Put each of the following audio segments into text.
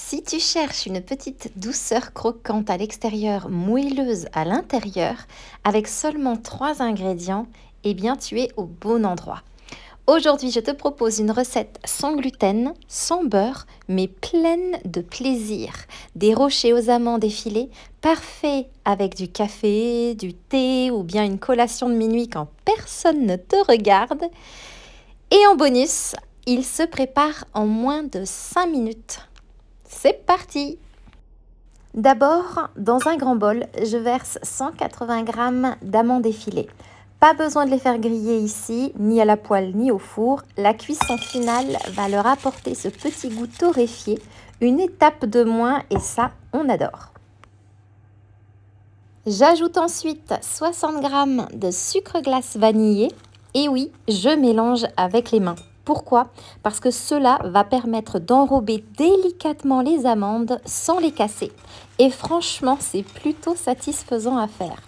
Si tu cherches une petite douceur croquante à l'extérieur, moelleuse à l'intérieur, avec seulement 3 ingrédients, eh bien tu es au bon endroit. Aujourd'hui, je te propose une recette sans gluten, sans beurre, mais pleine de plaisir. Des rochers aux amandes effilés, parfait avec du café, du thé ou bien une collation de minuit quand personne ne te regarde. Et en bonus, il se prépare en moins de 5 minutes. C'est parti! D'abord, dans un grand bol, je verse 180 g d'amandes effilées. Pas besoin de les faire griller ici, ni à la poêle ni au four. La cuisson finale va leur apporter ce petit goût torréfié, une étape de moins et ça, on adore. J'ajoute ensuite 60 g de sucre glace vanillé. Et oui, je mélange avec les mains. Pourquoi? Parce que cela va permettre d'enrober délicatement les amandes sans les casser. Et franchement, c'est plutôt satisfaisant à faire.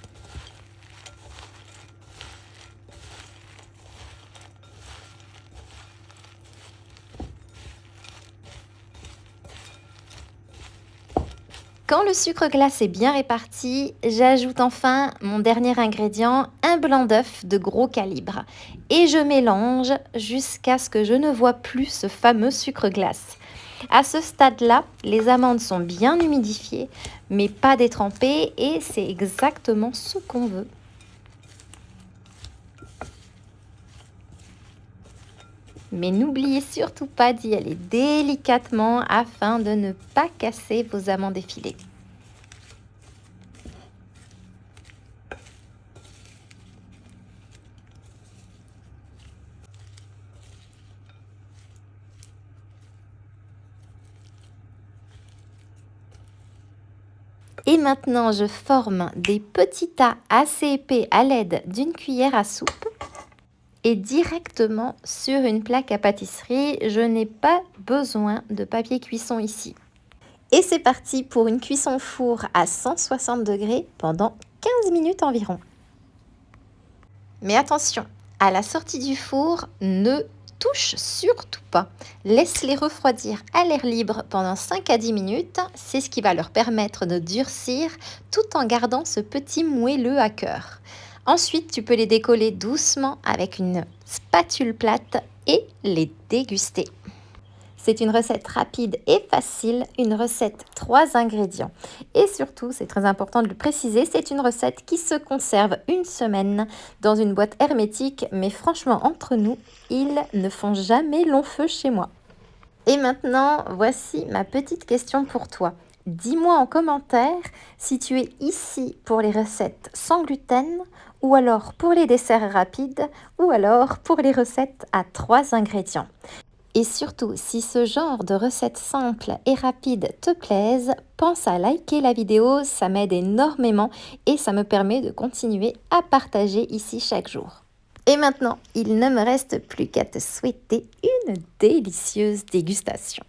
Quand le sucre glace est bien réparti, j'ajoute enfin mon dernier ingrédient, un blanc d'œuf de gros calibre. Et je mélange jusqu'à ce que je ne vois plus ce fameux sucre glace. À ce stade-là, les amandes sont bien humidifiées, mais pas détrempées et c'est exactement ce qu'on veut. Mais n'oubliez surtout pas d'y aller délicatement afin de ne pas casser vos amandes effilées. Et maintenant, je forme des petits tas assez épais à l'aide d'une cuillère à soupe et directement sur une plaque à pâtisserie. Je n'ai pas besoin de papier cuisson ici. Et c'est parti pour une cuisson four à 160 degrés pendant 15 minutes environ. Mais attention, à la sortie du four, ne touche surtout pas. Laisse-les refroidir à l'air libre pendant 5 à 10 minutes. C'est ce qui va leur permettre de durcir tout en gardant ce petit moelleux à cœur. Ensuite, tu peux les décoller doucement avec une spatule plate et les déguster. C'est une recette rapide et facile, une recette 3 ingrédients. Et surtout, c'est très important de le préciser, c'est une recette qui se conserve une semaine dans une boîte hermétique. Mais franchement, entre nous, ils ne font jamais long feu chez moi. Et maintenant, voici ma petite question pour toi. Dis-moi en commentaire si tu es ici pour les recettes sans gluten, ou alors pour les desserts rapides, ou alors pour les recettes à 3 ingrédients. Et surtout, si ce genre de recettes simples et rapides te plaisent, pense à liker la vidéo, ça m'aide énormément et ça me permet de continuer à partager ici chaque jour. Et maintenant, il ne me reste plus qu'à te souhaiter une délicieuse dégustation.